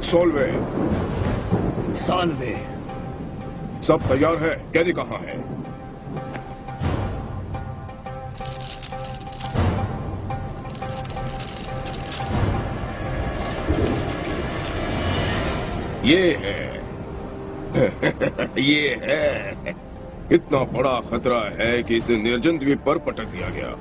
सोलवे। सालवे। सब तैयार है? कैदी कहाँ है? ये है। ये है। इतना बड़ा खतरा है कि इसे निर्जन द्वीप पर पटक दिया गया।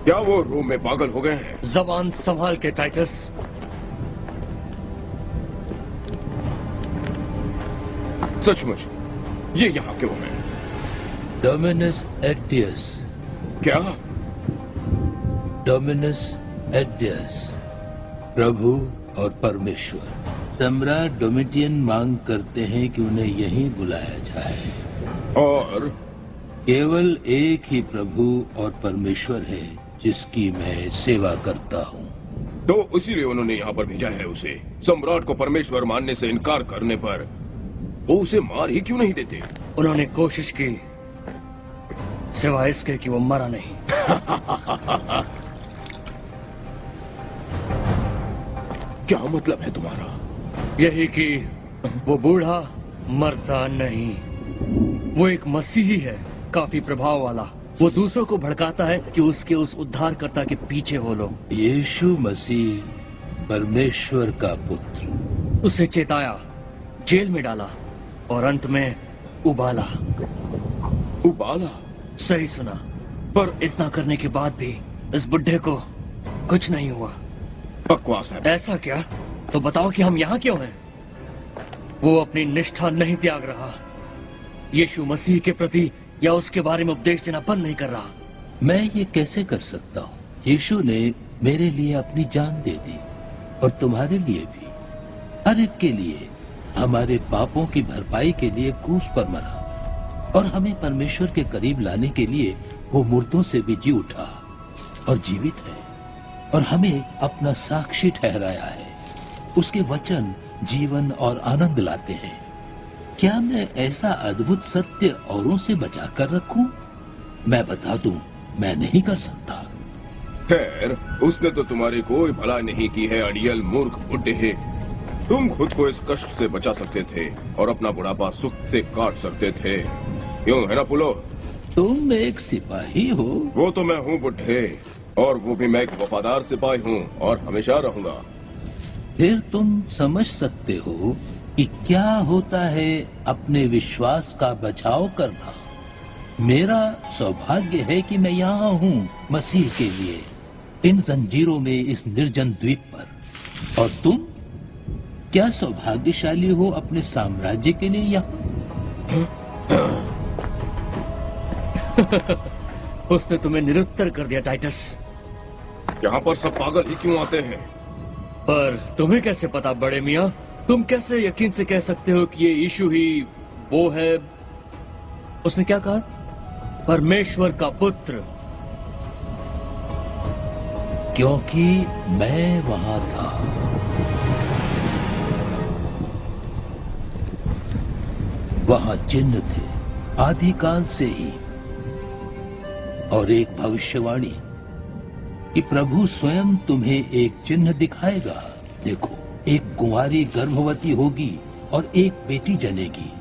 क्या वो रूम में पागल हो गए हैं? जबान संभाल के टाइटस। सचमुच ये यहाँ क्यों है? डोमिनस एडियस। क्या? डोमिनस एडियस, प्रभु और परमेश्वर। सम्राट डोमिटियन मांग करते हैं कि उन्हें यहीं बुलाया जाए। और केवल एक ही प्रभु और परमेश्वर है जिसकी मैं सेवा करता हूँ। तो इसीलिए उन्होंने यहाँ पर भेजा है उसे। सम्राट को परमेश्वर मानने से इनकार करने पर वो उसे मार ही क्यों नहीं देते? उन्होंने कोशिश की, सिवाय इसके कि वो मरा नहीं। क्या मतलब है तुम्हारा? यही कि वो बूढ़ा मरता नहीं। वो एक मसीही है, काफी प्रभाव वाला। वो दूसरों को भड़काता है कि उसके उस उद्धारकर्ता के पीछे हो लोग। यीशु मसीह परमेश्वर का पुत्र। उसे चेताया, जेल में डाला और अंत में उबाला। उबाला? सही सुना। पर इतना करने के बाद भी इस बुढ़े को कुछ नहीं हुआ। बकवास है। ऐसा क्या? तो बताओ कि हम यहाँ क्यों हैं? वो अपनी निष्ठा नहीं त्याग रहा, यीशु मसीह के प्रति या उसके बारे में उपदेश देना बंद नहीं कर रहा। मैं ये कैसे कर सकता हूँ? यीशु ने मेरे लिए अपनी जान दे दी और तुम्हारे लिए भी, हर एक के लिए, हमारे पापों की भरपाई के लिए क्रूस पर मरा और हमें परमेश्वर के करीब लाने के लिए वो मुर्दों से भी जी उठा और जीवित है और हमें अपना साक्षी ठहराया है। उसके वचन जीवन और आनंद लाते हैं। क्या मैं ऐसा अद्भुत सत्य औरों से बचा कर रखूं? मैं बता दूं, मैं नहीं कर सकता। खैर, उसने तो तुम्हारी कोई भला नहीं की है, अड़ियल मूर्ख बुड्ढे। तुम खुद को इस कष्ट से बचा सकते थे और अपना बुढ़ापा सुख से काट सकते थे। यूं है ना पुलो? तुम एक सिपाही हो। वो तो मैं हूँ बुड्ढे, और वो भी मैं एक वफादार सिपाही हूँ और हमेशा रहूंगा। फिर तुम समझ सकते हो कि क्या होता है अपने विश्वास का बचाव करना। मेरा सौभाग्य है कि मैं यहाँ हूँ मसीह के लिए, इन जंजीरों में, इस निर्जन द्वीप पर। और तुम क्या सौभाग्यशाली हो अपने साम्राज्य के लिए यहाँ? उसने तुम्हें निरुत्तर कर दिया टाइटस। यहाँ पर सब पागल ही क्यों आते हैं? पर तुम्हें कैसे पता बड़े मियाँ? तुम कैसे यकीन से कह सकते हो कि ये यीशु ही वो है? उसने क्या कहा? परमेश्वर का पुत्र। क्योंकि मैं वहां था। वहां चिन्ह थे आदिकाल से ही, और एक भविष्यवाणी कि प्रभु स्वयं तुम्हें एक चिन्ह दिखाएगा। देखो, एक कुंवारी गर्भवती होगी और एक बेटी जनेगी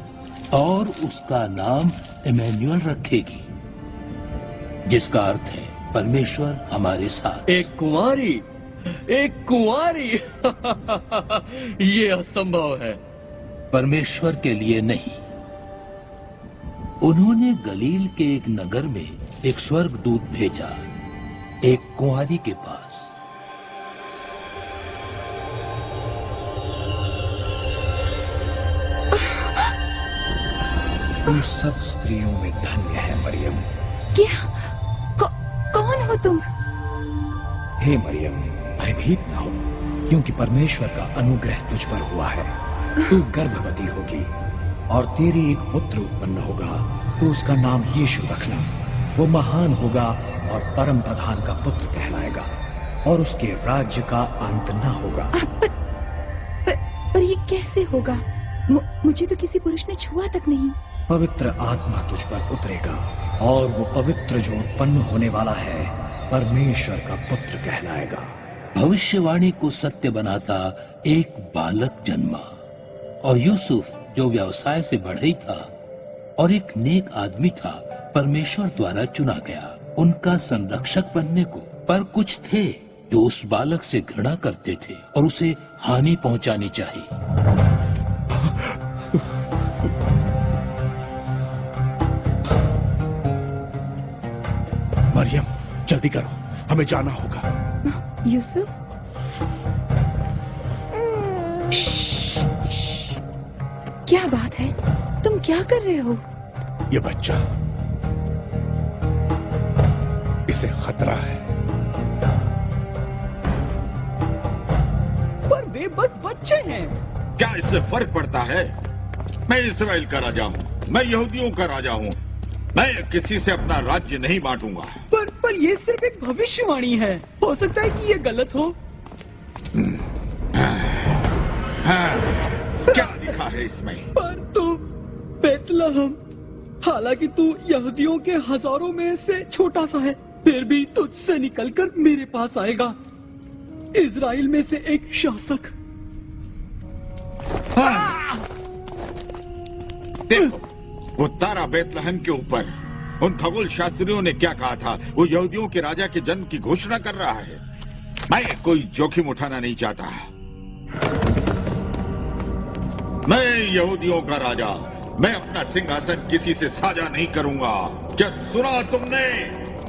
और उसका नाम इमैनुअल रखेगी, जिसका अर्थ है परमेश्वर हमारे साथ। एक कुंवारी? एक कुंवारी? ये असंभव है। परमेश्वर के लिए नहीं। उन्होंने गलील के एक नगर में एक स्वर्गदूत भेजा, एक कुंवारी के पास। तुम सब स्त्रियों में धन्य है मरियम। क्या? कौन हो तुम? हे मरियम, भयभीत न हो, क्योंकि परमेश्वर का अनुग्रह तुझ पर हुआ है। तू गर्भवती होगी और तेरी एक पुत्र उत्पन्न होगा। तो उसका नाम यीशु रखना। वो महान होगा और परम प्रधान का पुत्र कहलाएगा और उसके राज्य का अंत न होगा। पर ये कैसे होगा? मुझे तो किसी पुरुष ने छुआ तक नहीं। पवित्र आत्मा तुझ पर उतरेगा और वो पवित्र जो उत्पन्न होने वाला है परमेश्वर का पुत्र कहलाएगा। भविष्यवाणी को सत्य बनाता एक बालक जन्मा और यूसुफ जो व्यवसाय से बढ़ई था और एक नेक आदमी था, परमेश्वर द्वारा चुना गया उनका संरक्षक बनने को। पर कुछ थे जो उस बालक से घृणा करते थे और उसे हानि पहुंचानी चाहिए। मरियम, जल्दी करो, हमें जाना होगा। यूसुफ, क्या बात है? तुम क्या कर रहे हो? ये बच्चा, इसे खतरा है। पर वे बस बच्चे हैं। क्या इससे फर्क पड़ता है? मैं इस्राएल का राजा हूँ, मैं यहूदियों का राजा हूँ। मैं किसी से अपना राज्य नहीं बांटूंगा। पर ये सिर्फ एक भविष्यवाणी है। हो सकता है कि ये गलत हो। क्या लिखा है इसमें? पर तू बेतलहम, हालांकि तू यहूदियों के हजारों में से छोटा सा है, फिर भी तुझसे निकलकर मेरे पास आएगा इजराइल में से एक शासक। देखो, वो तारा बेतलहम के ऊपर। उन खगोल शास्त्रियों ने क्या कहा था? वो यहूदियों के राजा के जन्म की घोषणा कर रहा है। मैं कोई जोखिम उठाना नहीं चाहता। मैं यहूदियों का राजा, मैं अपना सिंहासन किसी से साझा नहीं करूंगा। क्या सुना तुमने?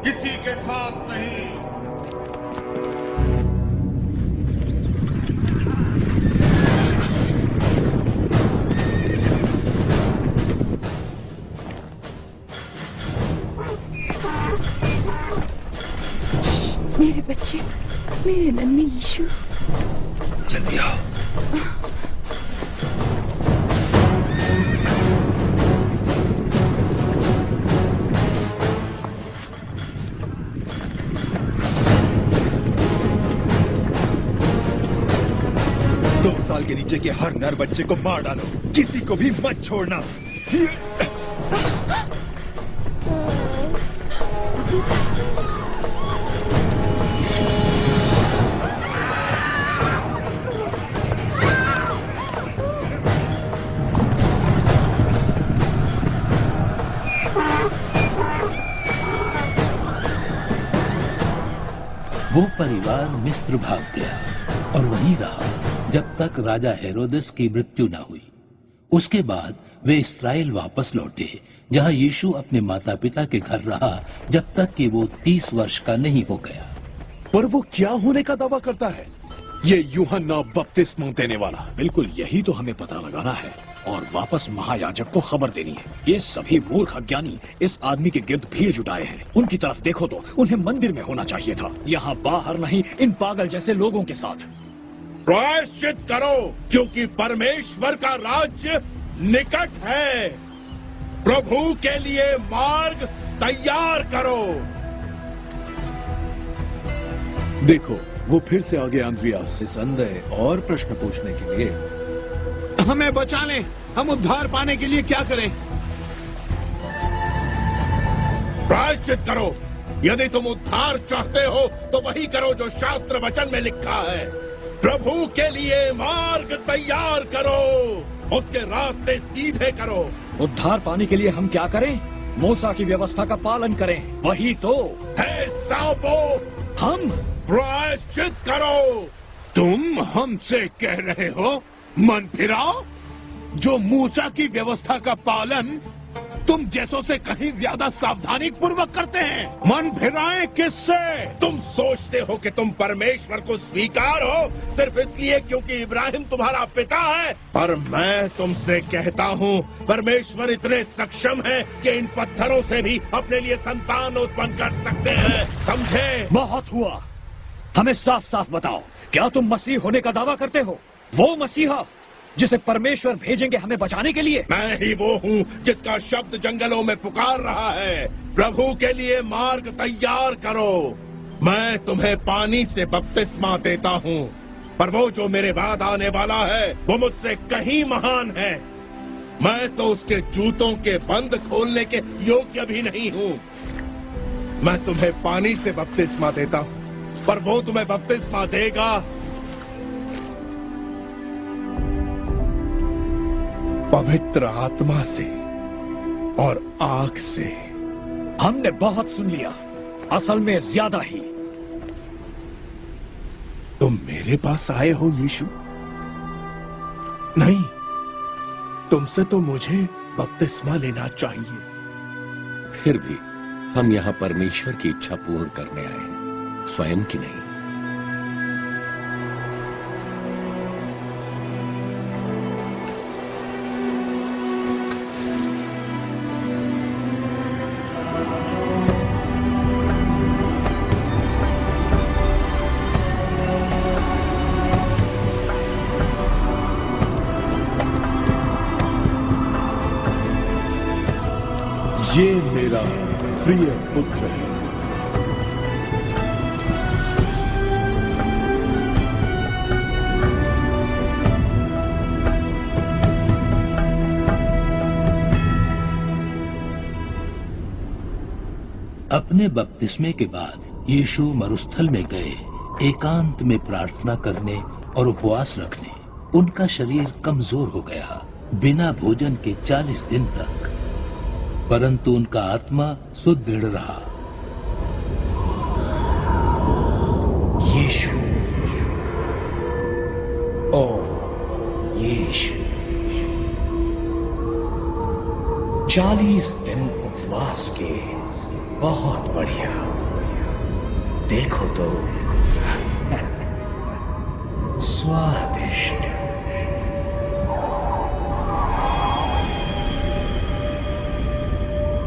किसी के साथ नहीं। मेरे बच्चे, मेरे नन्हे यीशु, जल्दी आओ। साल के नीचे के हर नर बच्चे को मार डालो, किसी को भी मत छोड़ना। वो परिवार मिस्र भाग गया और वहीं रहा जब तक राजा हेरोदेस की मृत्यु न हुई। उसके बाद वे इस्राएल वापस लौटे, जहां यीशु अपने माता पिता के घर रहा जब तक कि वो 30 वर्ष का नहीं हो गया। पर वो क्या होने का दावा करता है? ये यूहन्ना बपतिस्मा देने वाला। बिल्कुल, यही तो हमें पता लगाना है और वापस महायाजक को खबर देनी है। ये सभी मूर्ख अज्ञानी इस आदमी के गिर्द भीड़ जुटाए हैं। उनकी तरफ देखो तो उन्हें मंदिर में होना चाहिए था, यहाँ बाहर नहीं इन पागल जैसे लोगों के साथ। प्रायश्चित करो, क्योंकि परमेश्वर का राज्य निकट है। प्रभु के लिए मार्ग तैयार करो। देखो, वो फिर से आगे अंद्रियास से संदेह और प्रश्न पूछने के लिए। हमें बचा लें, हम उद्धार पाने के लिए क्या करें? प्रायश्चित करो। यदि तुम उद्धार चाहते हो तो वही करो जो शास्त्र वचन में लिखा है। प्रभु के लिए मार्ग तैयार करो, उसके रास्ते सीधे करो। उद्धार पाने के लिए हम क्या करें? मूसा की व्यवस्था का पालन करें, वही तो है। सांपो, हम प्रायश्चित करो। तुम हमसे कह रहे हो मन फिराओ? जो मूसा की व्यवस्था का पालन तुम जैसों से कहीं ज्यादा सावधानी पूर्वक करते हैं। मन फिराएं किससे? तुम सोचते हो कि तुम परमेश्वर को स्वीकार हो सिर्फ इसलिए क्योंकि इब्राहिम तुम्हारा पिता है। पर मैं तुमसे कहता हूँ, परमेश्वर इतने सक्षम है कि इन पत्थरों से भी अपने लिए संतान उत्पन्न कर सकते हैं। समझे? बहुत हुआ। हमें साफ साफ बताओ, क्या तुम मसीह होने का दावा करते हो? वो मसीहा जिसे परमेश्वर भेजेंगे हमें बचाने के लिए? मैं ही वो हूँ जिसका शब्द जंगलों में पुकार रहा है। प्रभु के लिए मार्ग तैयार करो। मैं तुम्हें पानी से बपतिस्मा देता हूँ, पर वो जो मेरे बाद आने वाला है वो मुझसे कहीं महान है। मैं तो उसके जूतों के बंद खोलने के योग्य भी नहीं हूँ। मैं तुम्हें पानी से बपतिस्मा देता हूं, पर वो तुम्हें बपतिस्मा देगा पवित्र आत्मा से और आग से। हमने बहुत सुन लिया, असल में ज्यादा ही। तुम मेरे पास आए हो यीशु? नहीं, तुमसे तो मुझे बपतिस्मा लेना चाहिए। फिर भी हम यहाँ परमेश्वर की इच्छा पूर्ण करने आए, स्वयं की नहीं। ये मेरा प्रिय पुत्र है। अपने बपतिस्मे के बाद यीशु मरुस्थल में गए एकांत में प्रार्थना करने और उपवास रखने। उनका शरीर कमजोर हो गया बिना भोजन के 40 दिन तक, परंतु उनका आत्मा सुदृढ़ रहा। यीशु, ओ यीशु, 40 दिन उपवास के, बहुत बढ़िया। देखो तो, स्वादिष्ट।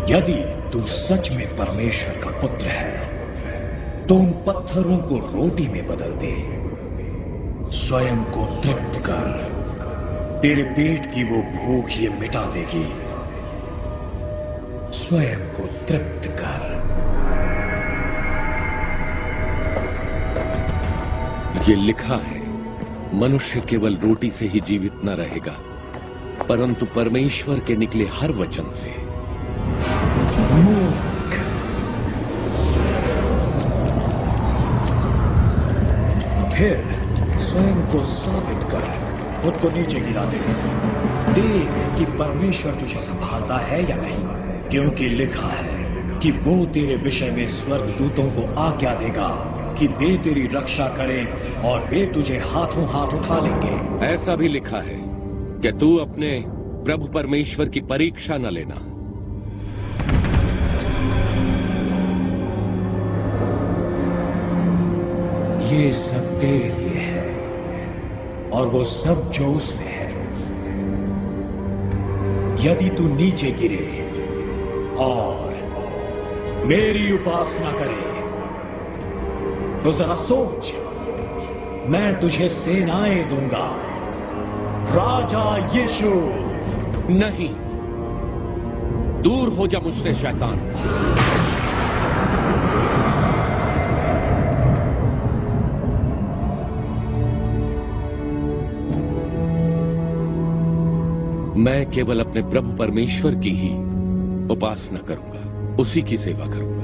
यदि तू सच में परमेश्वर का पुत्र है तो उन पत्थरों को रोटी में बदल दे। स्वयं को तृप्त कर, तेरे पेट की वो भूख ये मिटा देगी। स्वयं को तृप्त कर। ये लिखा है, मनुष्य केवल रोटी से ही जीवित न रहेगा, परंतु परमेश्वर के निकले हर वचन से। फिर स्वयं को साबित कर, खुद को नीचे गिरा दे। देख कि परमेश्वर तुझे संभालता है या नहीं, क्योंकि लिखा है कि वो तेरे विषय में स्वर्गदूतों को आज्ञा देगा कि वे तेरी रक्षा करें और वे तुझे हाथों हाथ उठा लेंगे। ऐसा भी लिखा है कि तू अपने प्रभु परमेश्वर की परीक्षा न लेना। ये सब तेरे लिए है और वो सब जो उसमें है। यदि तू नीचे गिरे और मेरी उपासना करे तो जरा सोच, मैं तुझे सेनाएं दूंगा। राजा यीशु। नहीं, दूर हो जा मुझसे शैतान। मैं केवल अपने प्रभु परमेश्वर की ही उपासना करूंगा, उसी की सेवा करूंगा।